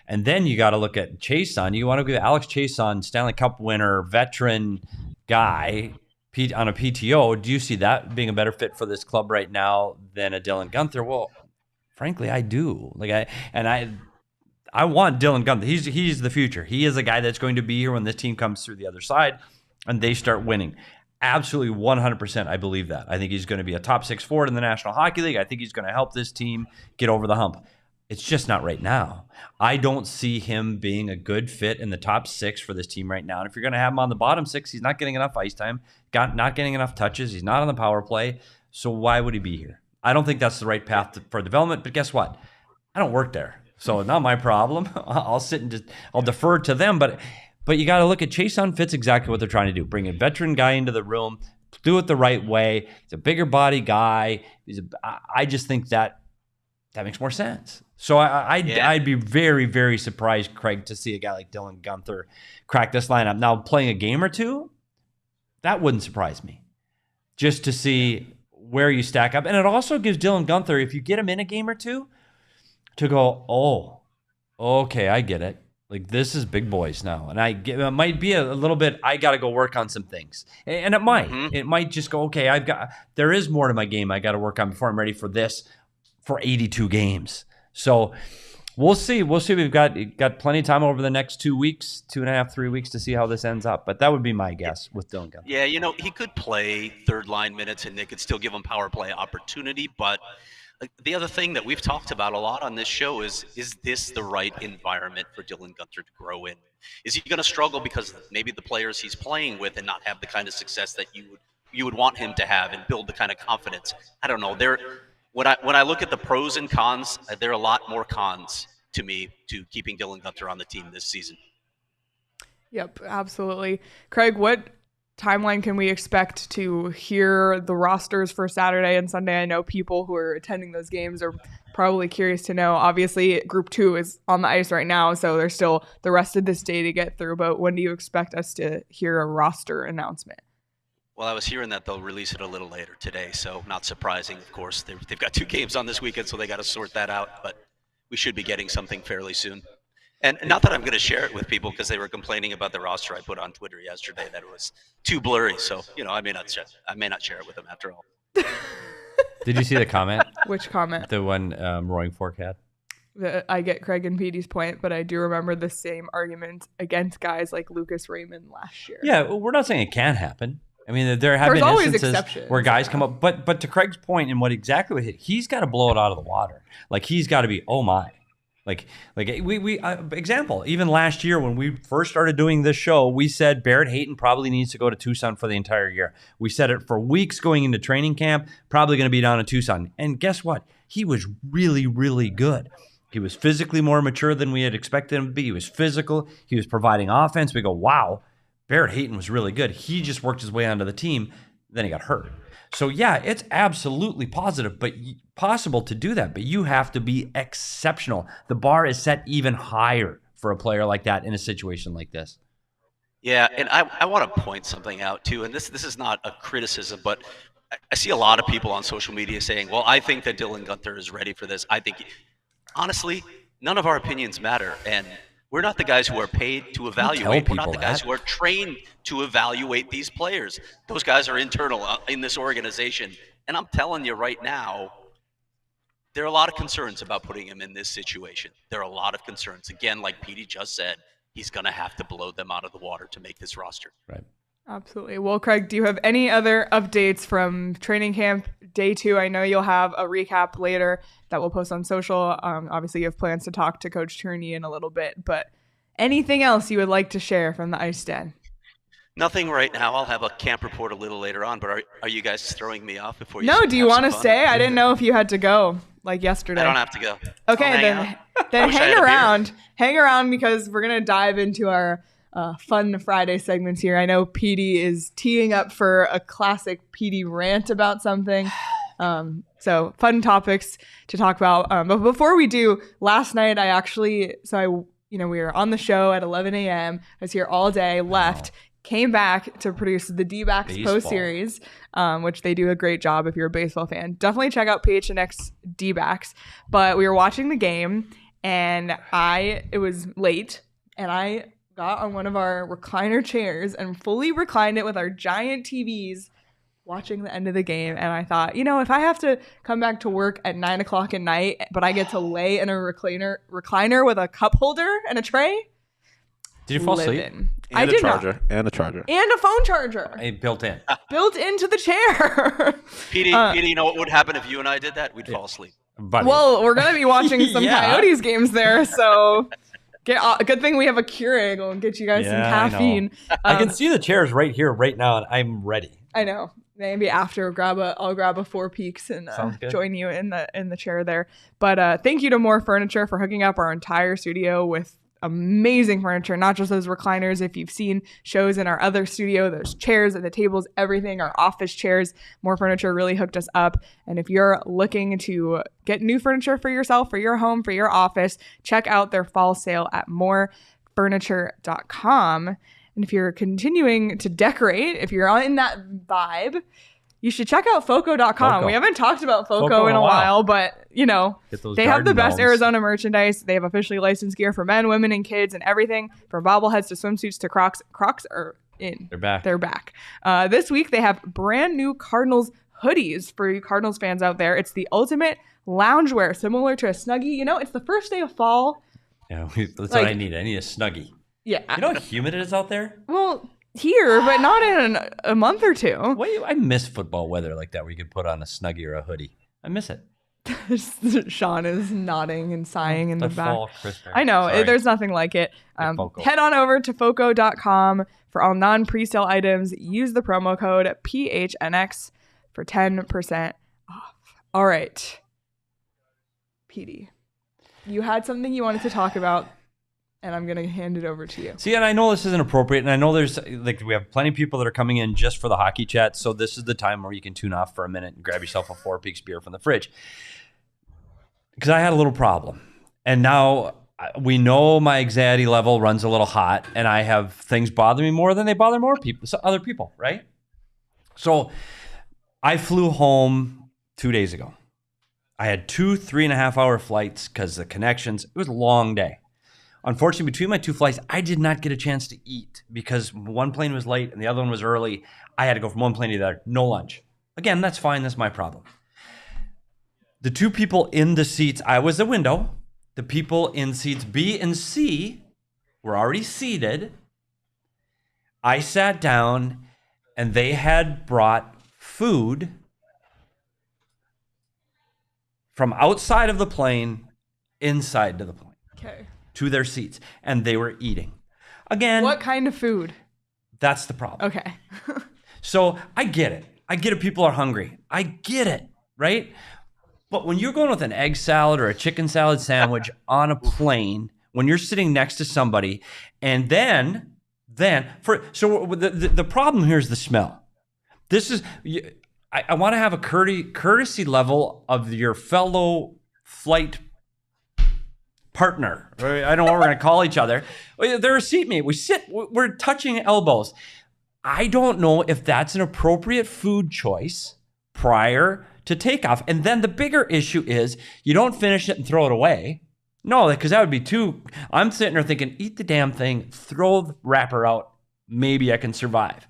And then you got to look at Chason. You want to give Alex Chason, Stanley Cup winner, veteran guy, on a PTO. Do you see that being a better fit for this club right now than a Dylan Guenther? Well, frankly, I do. I want Dylan Guenther. He's the future. He is a guy that's going to be here when this team comes through the other side and they start winning. Absolutely 100%. I believe that. I think he's going to be a top 6 forward in the National Hockey League. I think he's going to help this team get over the hump. It's just not right now. I don't see him being a good fit in the top 6 for this team right now. And if you're going to have him on the bottom 6, he's not getting enough ice time, not getting enough touches. He's not on the power play. So why would he be here? I don't think that's the right path for development. But guess what? I don't work there, so it's not my problem. I'll sit and I'll defer to them. But you got to look at Chason fits exactly what they're trying to do. Bring a veteran guy into the room, do it the right way. He's a bigger body guy. I just think that makes more sense. So I'd be very, very surprised, Craig, to see a guy like Dylan Guenther crack this lineup. Now, playing a game or two, that wouldn't surprise me. Just to see where you stack up. And it also gives Dylan Guenther, if you get him in a game or two, to go, oh, okay, I get it. This is big boys now. And it might be a little bit, I got to go work on some things. And it might. Mm-hmm. It might just go, okay, there is more to my game I got to work on before I'm ready for this for 82 games. So we'll see. We've got plenty of time over the next 2 weeks, 2.5, 3 weeks to see how this ends up. But that would be my guess with Dylan Guenther. Yeah, he could play third line minutes and they could still give him power play opportunity. But the other thing that we've talked about a lot on this show is this the right environment for Dylan Guenther to grow in? Is he going to struggle because maybe the players he's playing with and not have the kind of success that you would want him to have and build the kind of confidence? I don't know. When I look at the pros and cons, there are a lot more cons to me to keeping Dylan Guenther on the team this season. Yep, absolutely. Craig, what timeline can we expect to hear the rosters for Saturday and Sunday? I know people who are attending those games are probably curious to know. Obviously, Group 2 is on the ice right now, so there's still the rest of this day to get through. But when do you expect us to hear a roster announcement? Well, I was hearing that they'll release it a little later today, so not surprising, of course. They've got 2 games on this weekend, so they got to sort that out. But we should be getting something fairly soon. And not that I'm going to share it with people because they were complaining about the roster I put on Twitter yesterday that it was too blurry. So, I may not share it with them after all. Did you see the comment? Which comment? The one Roaring Fork had. I get Craig and Petey's point, but I do remember the same argument against guys like Lucas Raymond last year. Yeah, well, we're not saying it can't happen. I mean, there have been instances where guys come up, but to Craig's point and what exactly he's got to blow it out of the water. Like he's got to be, oh my. Like we example, even last year when we first started doing this show, we said Barrett Hayton probably needs to go to Tucson for the entire year. We said it for weeks going into training camp, probably going to be down in Tucson. And guess what? He was really, really good. He was physically more mature than we had expected him to be. He was physical. He was providing offense. We go, wow, Barrett Hayton was really good. He just worked his way onto the team. Then he got hurt. So, yeah, it's absolutely possible to do that, but you have to be exceptional. The bar is set even higher for a player like that in a situation like this. Yeah, and I want to point something out, too, and this is not a criticism, but I see a lot of people on social media saying, well, I think that Dylan Guenther is ready for this. Honestly, none of our opinions matter, and we're not the guys who are paid to evaluate. We're not the guys who are trained to evaluate these players. Those guys are internal in this organization. And I'm telling you right now, there are a lot of concerns about putting him in this situation. There are a lot of concerns. Again, like Petey just said, he's going to have to blow them out of the water to make this roster. Right. Absolutely. Well, Craig, do you have any other updates from training camp day 2? I know you'll have a recap later that we'll post on social. Obviously, you have plans to talk to Coach Tierney in a little bit, but anything else you would like to share from the IceDen? Nothing right now. I'll have a camp report a little later on, but are you guys throwing me off before you No, do you want to stay? I didn't know if you had to go like yesterday. I don't have to go. Okay, then hang around because we're going to dive into our fun Friday segments here. I know Petey is teeing up for a classic Petey rant about something. So fun topics to talk about. But before we do, last night we were on the show at 11 a.m. I was here all day, left, came back to produce the D-backs post-series, which they do a great job if you're a baseball fan. Definitely check out PHNX D-backs. But we were watching the game, and it was late, and I got on one of our recliner chairs and fully reclined it with our giant TVs watching the end of the game. And I thought, if I have to come back to work at 9 o'clock at night, but I get to lay in a recliner with a cup holder and a tray. Did you fall asleep? I did not. And a charger. And a phone charger. Built in. Built into the chair. Petey, you know what would happen if you and I did that? We'd fall asleep. Buddy. Well, we're going to be watching some Coyotes games there, so... good thing we have a Keurig. We'll get you guys some caffeine. I can see the chairs right here, right now, and I'm ready. I know. Maybe after I'll grab a Four Peaks and join you in the chair there. But thank you to More Furniture for hooking up our entire studio with amazing furniture, not just those recliners. If you've seen shows in our other studio, those chairs and the tables, everything, our office chairs, More Furniture really hooked us up. And if you're looking to get new furniture for yourself, for your home, for your office, check out their fall sale at morefurniture.com. And if you're continuing to decorate, if you're in that vibe, you should check out Foco.com. We haven't talked about Foco in a while, but they have the best Arizona merchandise. They have officially licensed gear for men, women, and kids, and everything from bobbleheads to swimsuits to Crocs. Crocs are in. They're back. This week they have brand new Cardinals hoodies for you Cardinals fans out there. It's the ultimate loungewear, similar to a Snuggie. It's the first day of fall. Yeah, that's what I need. I need a Snuggie. Yeah. You know how humid it is out there? Well, here, but not in a month or two. I miss football weather like that where you could put on a Snuggie or a hoodie. I miss it. Sean is nodding and sighing in the back. Fall crisper. I know. There's nothing like it. Head on over to Foco.com for all non-presale items. Use the promo code PHNX for 10% off. All right. Petey, you had something you wanted to talk about and I'm going to hand it over to you. See, and I know this isn't appropriate, and I know there's we have plenty of people that are coming in just for the hockey chat, so this is the time where you can tune off for a minute and grab yourself a Four Peaks beer from the fridge. Because I had a little problem, and now we know my anxiety level runs a little hot, and I have things bother me more than they bother other people, right? So I flew home 2 days ago. I had 2 3.5-hour flights because the connections. It was a long day. Unfortunately, between my 2 flights, I did not get a chance to eat because one plane was late and the other one was early. I had to go from one plane to the other. No lunch. Again, that's fine. That's my problem. The 2 people in the seats, I was the window. The people in seats B and C were already seated. I sat down and they had brought food from outside of the plane inside to the plane. Okay. To their seats, and they were eating. Again, What kind of food? That's the problem. Okay. So I get it. I get it. People are hungry. I get it, right? But when you're going with an egg salad or a chicken salad sandwich on a plane, when you're sitting next to somebody, and the problem here is the smell. This is I want to have a courtesy level of your fellow flight partner. I don't know what we're going to call each other. They're a seatmate. We're touching elbows. I don't know if that's an appropriate food choice prior to takeoff. And then the bigger issue is you don't finish it and throw it away. No, because that would be too. I'm sitting there thinking, eat the damn thing, throw the wrapper out. Maybe I can survive.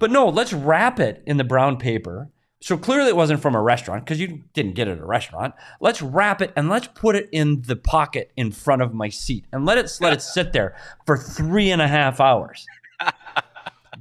But no, let's wrap it in the brown paper. So clearly it wasn't from a restaurant because you didn't get it at a restaurant. Let's wrap it and let's put it in the pocket in front of my seat and let it sit there for 3.5 hours.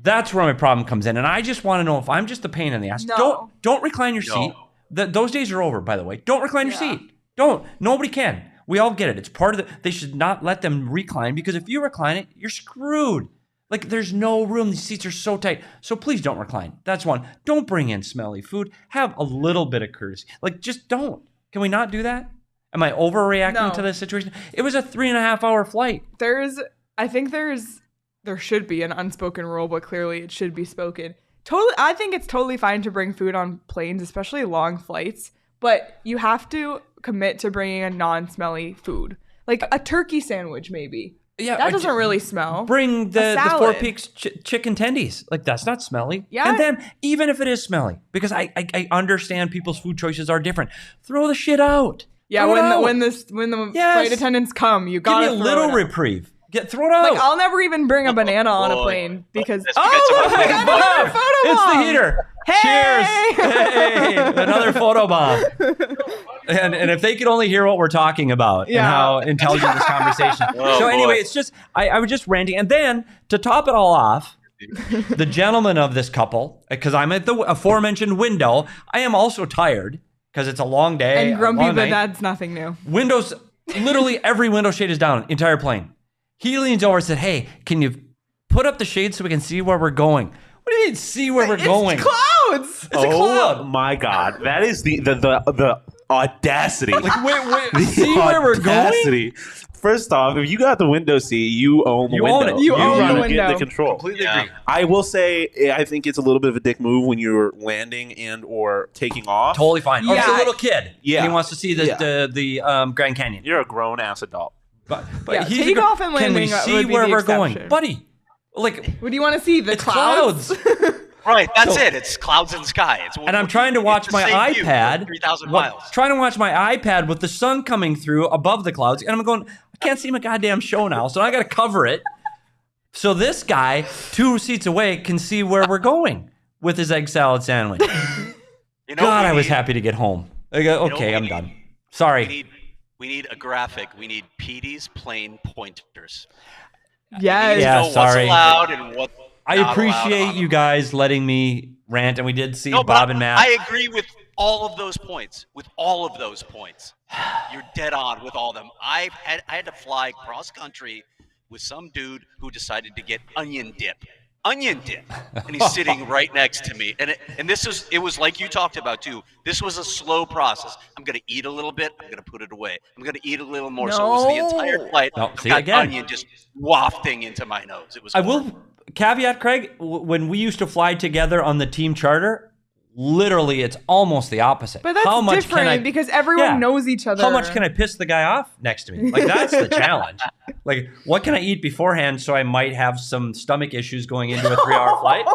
That's where my problem comes in. And I just want to know if I'm just a pain in the ass. No. Don't recline your seat. Those days are over, by the way. Don't recline your seat. Don't. Nobody can. We all get it. It's part of they should not let them recline because if you recline it, you're screwed. Like, there's no room. These seats are so tight. So please don't recline. That's one. Don't bring in smelly food. Have a little bit of courtesy. Like, just don't. Can we not do that? Am I overreacting to this situation? It was a 3.5-hour flight. There should be an unspoken rule, but clearly it should be spoken. I think it's totally fine to bring food on planes, especially long flights, but you have to commit to bringing a non-smelly food. Like a turkey sandwich, maybe. Yeah, that doesn't really smell. Bring the Four Peaks chicken tendies. Like, that's not smelly. Yeah. And then, even if it is smelly, because I understand people's food choices are different, throw the shit out. Yeah, when the flight attendants come, you gotta give me a little reprieve. Throw it out. Like, I'll never even bring a banana on a plane because it's the heater. Hey! Cheers! Hey, another photo bomb. And if they could only hear what we're talking about and how intelligent this conversation. Anyway, it's just I was just ranting, and then to top it all off, the gentleman of this couple, because I'm at the aforementioned window, I am also tired because it's a long day and grumpy, but that's nothing new. Windows, literally every window shade is down, entire plane. He leans over and said, "Hey, can you put up the shade so we can see where we're going?" What do you mean, see where we're going? It's clouds. It's a cloud. Oh my God, that is the audacity. Like, wait, see where we're going? First off, if you got the window seat, you own the window. You own the window. Get the control. Completely agree. I will say, I think it's a little bit of a dick move when you're landing and or taking off. Totally fine. Yeah. Or it's a little kid. Yeah. And he wants to see the Grand Canyon. You're a grown ass adult. But take off and landing. Can we see where we're going, buddy? Like, what do you want to see? The clouds. Right, that's it. It's clouds in the sky. And I'm trying to watch my iPad. 3,000 miles. Trying to watch my iPad with the sun coming through above the clouds, and I'm going, I can't see my goddamn show now, so I got to cover it. So this guy, 2 seats away, can see where we're going with his egg salad sandwich. I was happy to get home. I go, okay, I'm done. Sorry. We need a graphic. We need Petey's plane pointers. Yes. Yeah, know sorry. What's allowed and what. I appreciate you guys letting me rant, and we did see Bob and Matt. I agree with all of those points. You're dead on with all of them. I had to fly cross country with some dude who decided to get onion dip onion dip, and he's sitting right next to me. And it was like you talked about too. This was a slow process. I'm gonna eat a little bit. I'm gonna put it away. I'm gonna eat a little more. So it was the entire flight. No, see, got again. onion just wafting into my nose. It was. I will caveat, Craig. When we used to fly together on the team charter, literally, it's almost the opposite. But that's how much different can I, because everyone knows each other. How much can I piss the guy off next to me? Like, that's the challenge. Like, what can I eat beforehand so I might have some stomach issues going into a 3-hour flight?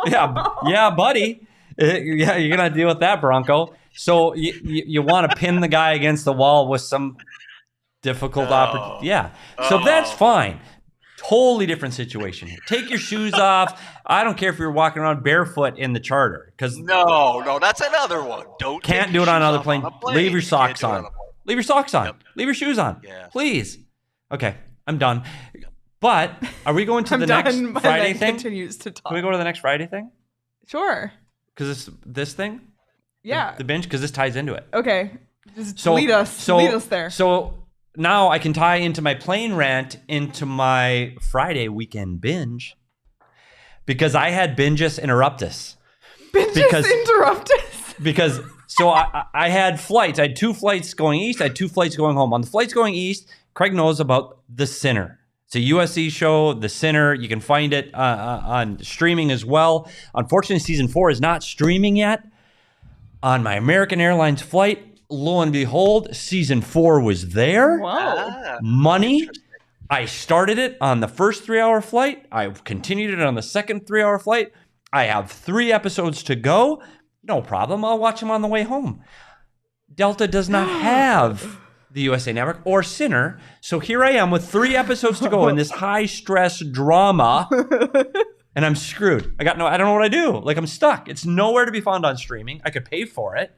Yeah, buddy. Yeah, you're going to deal with that, Bronco. So you want to pin the guy against the wall with some difficult opportunity. Yeah. So that's fine. Totally different situation here. Take your shoes off. I don't care if you're walking around barefoot in the charter. Because no, that's another one. Can't do it on another plane. Leave your socks on. Leave your socks on. Yep. Leave your shoes on. Yeah. Please. Okay, I'm done. But are we going to the next Friday thing? Continues to talk. Can we go to the next Friday thing? Sure. Because this thing? Yeah. The binge? Because this ties into it. Okay. Just lead us there. So now I can tie into my plane rant into my Friday weekend binge because I had binges interruptus. Because so I had flights. I had 2 flights going east. I had 2 flights going home. On the flights going east, Craig knows about The Sinner. It's a USC show, The Sinner. You can find it on streaming as well. Unfortunately, season 4 is not streaming yet. On my American Airlines flight, lo and behold, season 4 was there. Wow. Money. I started it on the first 3-hour flight. I continued it on the second 3-hour flight. I have 3 episodes to go. No problem. I'll watch them on the way home. Delta does not have the USA Network or Sinner. So here I am with 3 episodes to go in this high-stress drama. And I'm screwed. I don't know what I do. Like, I'm stuck. It's nowhere to be found on streaming. I could pay for it.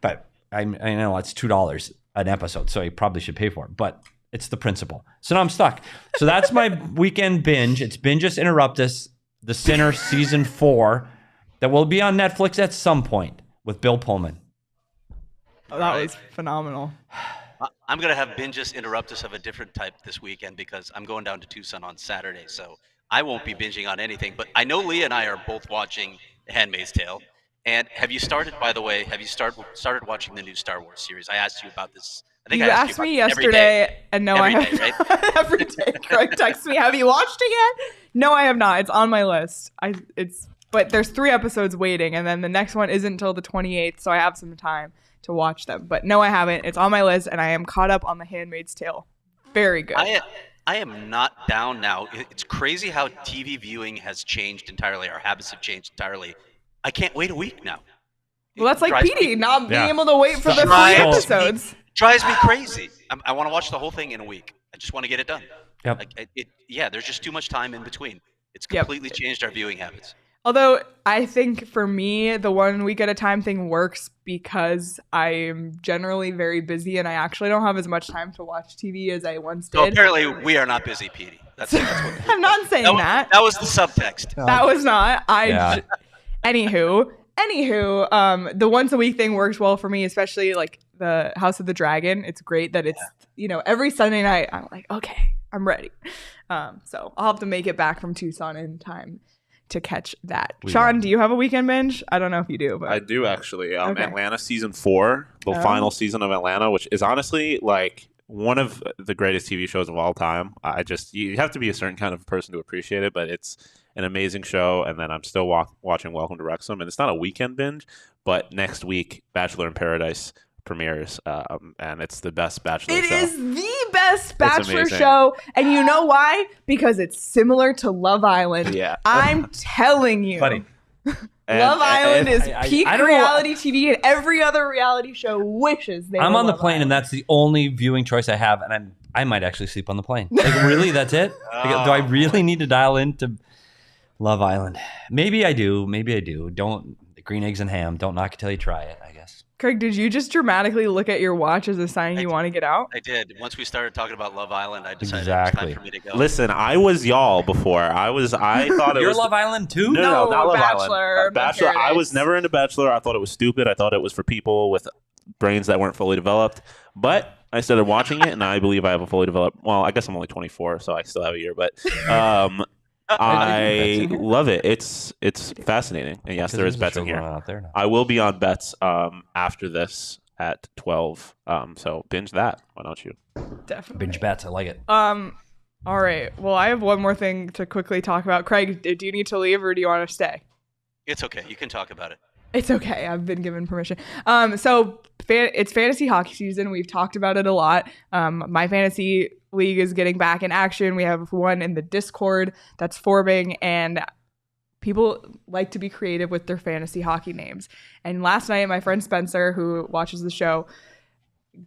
But I know it's $2 an episode, so you probably should pay for it. But it's the principle. So now I'm stuck. So that's my weekend binge. It's Binges Interruptus, The Sinner Season 4, that will be on Netflix at some point with Bill Pullman. Oh, that was phenomenal. I'm going to have binges interruptus of a different type this weekend because I'm going down to Tucson on Saturday. So I won't be binging on anything. But I know Leah and I are both watching Handmaid's Tale. And have you started watching the new Star Wars series? I asked you about this. I think you I asked me yesterday, and no, I haven't. Right? Every day, Craig texts me, "Have you watched it yet?" No, I have not. It's on my list. But there's 3 episodes waiting, and then the next one isn't until the 28th, so I have some time to watch them. But no, I haven't. It's on my list, and I am caught up on The Handmaid's Tale. Very good. I am not down now. It's crazy how TV viewing has changed entirely. Our habits have changed entirely. I can't wait a week now. Well, that's like Petey not being able to wait for the 3 episodes. Drives me crazy. I want to watch the whole thing in a week. I just want to get it done. Yep. There's just too much time in between. It's completely changed our viewing habits. Although I think for me, the 1 week at a time thing works because I'm generally very busy and I actually don't have as much time to watch TV as I once did. So apparently we are not busy, Petey. That's what I'm not saying that. That was the subtext. That was not. Anywho, the once a week thing works well for me, especially like the House of the Dragon. It's great that it's, every Sunday night I'm like, okay, I'm ready. So I'll have to make it back from Tucson in time to catch that. Sean, do you have a weekend binge? I don't know if you do, but I do actually. Okay. Atlanta season 4, the final season of Atlanta, which is honestly like one of the greatest TV shows of all time. You have to be a certain kind of person to appreciate it, but it's an amazing show. And then I'm still watching Welcome to Wrexham, and it's not a weekend binge, but next week Bachelor in Paradise premieres, and it's the best Bachelor show. It is the best Bachelor show, and you know why? Because it's similar to Love Island. Yeah. I'm telling you. Buddy. Love Island is peak reality TV, and every other reality show wishes they were I'm on the Love plane, Island. and that's the only viewing choice I have, and I might actually sleep on the plane. Like, really? That's it? Like, do I really need to dial into Love Island? Maybe I do. Don't green eggs and ham. Don't knock it till you try it, I guess. Craig, did you just dramatically look at your watch as a sign you want to get out? I did. Once we started talking about Love Island, I decided it was time for me to go. Listen, I was y'all before. I thought it You're was Love Island too? No, not Love Bachelor, Island. Bachelor. I was never into Bachelor. I thought it was stupid. I thought it was for people with brains that weren't fully developed. But I started watching it, and I believe I have a fully developed. Well, I guess I'm only 24, so I still have a year. But I love it. It's fascinating. And yes, there is bets in here. Out there now. I will be on bets after this at 12. So binge that. Why don't you? Definitely. Binge bets. I like it. All right. Well, I have one more thing to quickly talk about. Craig, do you need to leave or do you want to stay? It's okay. You can talk about it. It's okay. I've been given permission. So it's fantasy hockey season. We've talked about it a lot. My fantasy league is getting back in action. We have one in the Discord that's forming, and people like to be creative with their fantasy hockey names. And last night, my friend Spencer, who watches the show,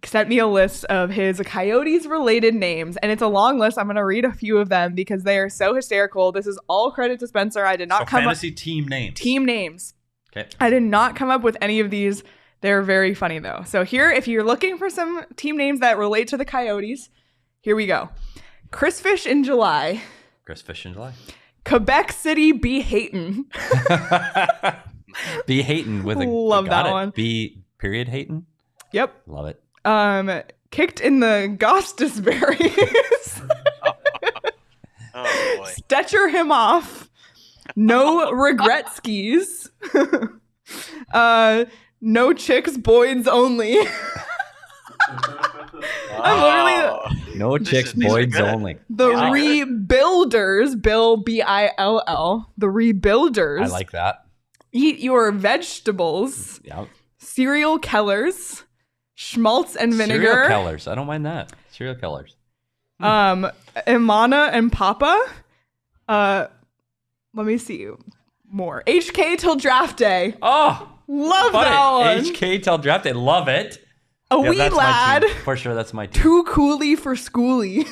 sent me a list of his Coyotes-related names, and it's a long list. I'm going to read a few of them because they are so hysterical. This is all credit to Spencer. I did not come fantasy team names. Team names. Okay. I did not come up with any of these. They're very funny, though. So here, if you're looking for some team names that relate to the Coyotes, here we go. Chris Fish in July. Chris Fish in July. Quebec City B. Hayton. B. Hayton with a... Love that one. B. Period Hayton. Yep. Love it. Kicked in the Gostisberries. Oh, boy. Stetcher him off. No regret skis. No chicks, boys only. I'm literally no chicks, boys only. The Rebuilders, Bill Bill. The Rebuilders. I like that. Eat your vegetables. Yep. Cereal Kellers. Schmaltz and vinegar. Cereal Kellers. I don't mind that. Cereal Kellers. Imana and Papa. Let me see more. HK till draft day. Oh, love that one. HK till draft day. Love it. A wee lad. For sure, that's my team. Too coolie for schoolie.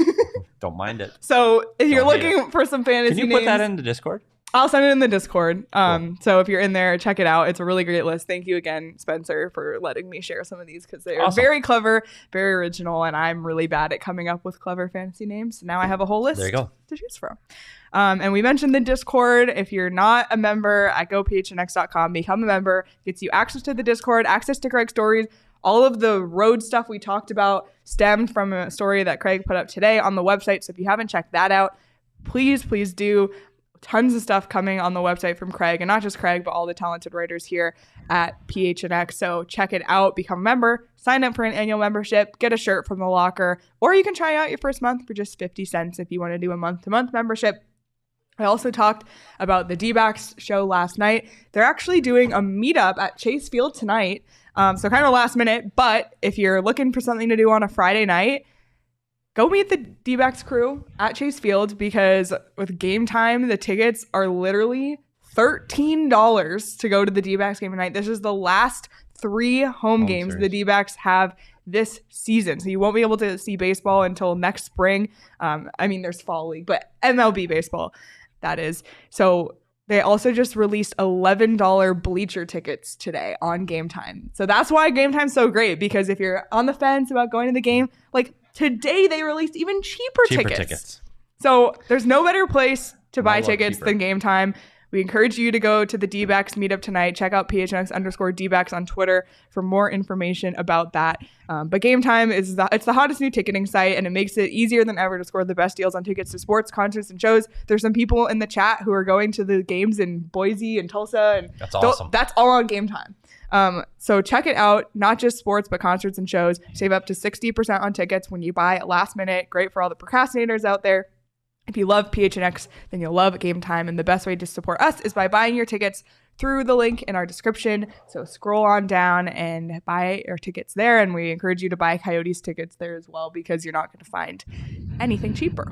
Don't mind it. So if you're looking for some fantasy names. Can you put that in the Discord? I'll send it in the Discord. Cool. So if you're in there, check it out. It's a really great list. Thank you again, Spencer, for letting me share some of these because they are very clever, very original, and I'm really bad at coming up with clever fantasy names. Now I have a whole list to choose from. And we mentioned the Discord. If you're not a member at gophnx.com, become a member. Gets you access to the Discord, access to Craig's stories. All of the road stuff we talked about stemmed from a story that Craig put up today on the website. So if you haven't checked that out, please do. Tons of stuff coming on the website from Craig, and not just Craig, but all the talented writers here at PHNX. So check it out, become a member, sign up for an annual membership, get a shirt from the locker, or you can try out your first month for just 50 cents if you want to do a month-to-month membership. I also talked about the D-backs show last night. They're actually doing a meetup at Chase Field tonight. So kind of last minute, but if you're looking for something to do on a Friday night, go meet the D-backs crew at Chase Field because with game time, the tickets are literally $13 to go to the D-backs game tonight. This is the last 3 home games the D-backs have this season. So you won't be able to see baseball until next spring. There's fall league, but MLB baseball, that is. So they also just released $11 bleacher tickets today on Game Time. So that's why Game Time's so great, because if you're on the fence about going to the game, like today they released even cheaper tickets. So there's no better place to buy tickets than Game Time. We encourage you to go to the D-backs meetup tonight. Check out PHNX_D-backs on Twitter for more information about that. But Game Time it's the hottest new ticketing site, and it makes it easier than ever to score the best deals on tickets to sports, concerts, and shows. There's some people in the chat who are going to the games in Boise and Tulsa, and that's awesome. That's all on Game Time. So check it out. Not just sports, but concerts and shows. Save up to 60% on tickets when you buy at last minute. Great for all the procrastinators out there. If you love PHNX, then you'll love Game Time. And the best way to support us is by buying your tickets through the link in our description. So scroll on down and buy your tickets there. And we encourage you to buy Coyotes tickets there as well, because you're not going to find anything cheaper.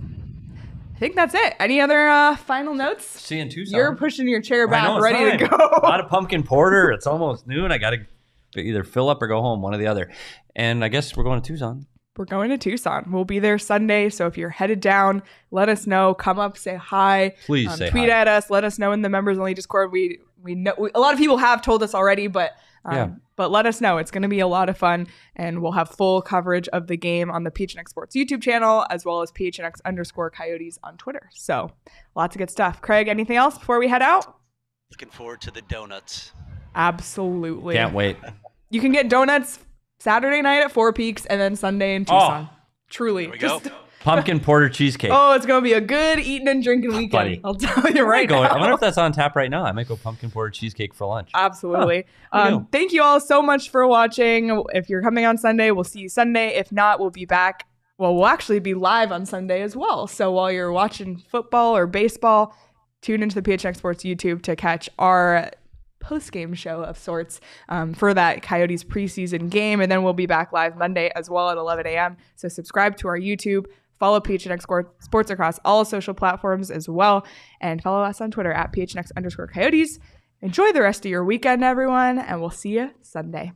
I think that's it. Any other final notes? See you in Tucson. You're pushing your chair back, ready to go. A lot of pumpkin porter. It's almost noon. I got to either fill up or go home, one or the other. And I guess we're going to Tucson. We're going to Tucson. We'll be there Sunday. So if you're headed down, let us know. Come up, say hi. Please say tweet hi. At us. Let us know in the members only Discord. We know a lot of people have told us already, but let us know. It's going to be a lot of fun, and we'll have full coverage of the game on the PHNX Sports YouTube channel, as well as PHNX_Coyotes on Twitter. So lots of good stuff. Craig, anything else before we head out? Looking forward to the donuts. Absolutely. Can't wait. You can get donuts Saturday night at Four Peaks and then Sunday in Tucson. Truly. There we go. Pumpkin porter cheesecake. Oh, it's going to be a good eating and drinking weekend. Buddy. I'll tell you right now. I wonder if that's on tap right now. I might go pumpkin porter cheesecake for lunch. Absolutely. Thank you all so much for watching. If you're coming on Sunday, we'll see you Sunday. If not, we'll be back. Well, we'll actually be live on Sunday as well. So while you're watching football or baseball, tune into the PHNX Sports YouTube to catch our post-game show of sorts for that Coyotes preseason game. And then we'll be back live Monday as well at 11 a.m. So subscribe to our YouTube. Follow PHNX Sports across all social platforms as well. And follow us on Twitter at PHNX_Coyotes. Enjoy the rest of your weekend, everyone. And we'll see you Sunday.